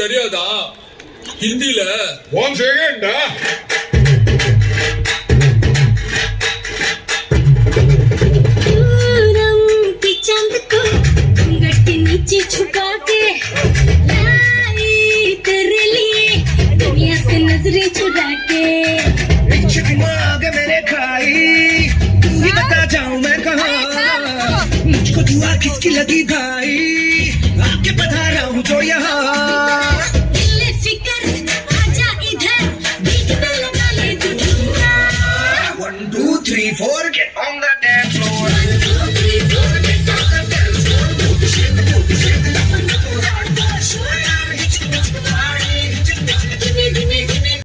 தெரியாதா ஹிந்தில one second चांद को घूंघट के नीचे छुपा के लाई तेरे लिए दुनिया से नजरें चुरा के मांग मैंने खाई तू ही बता जाऊं मैं कहाँ मुझको दुआ किसकी लगी भाई आके बता रहा हूँ जो यहाँ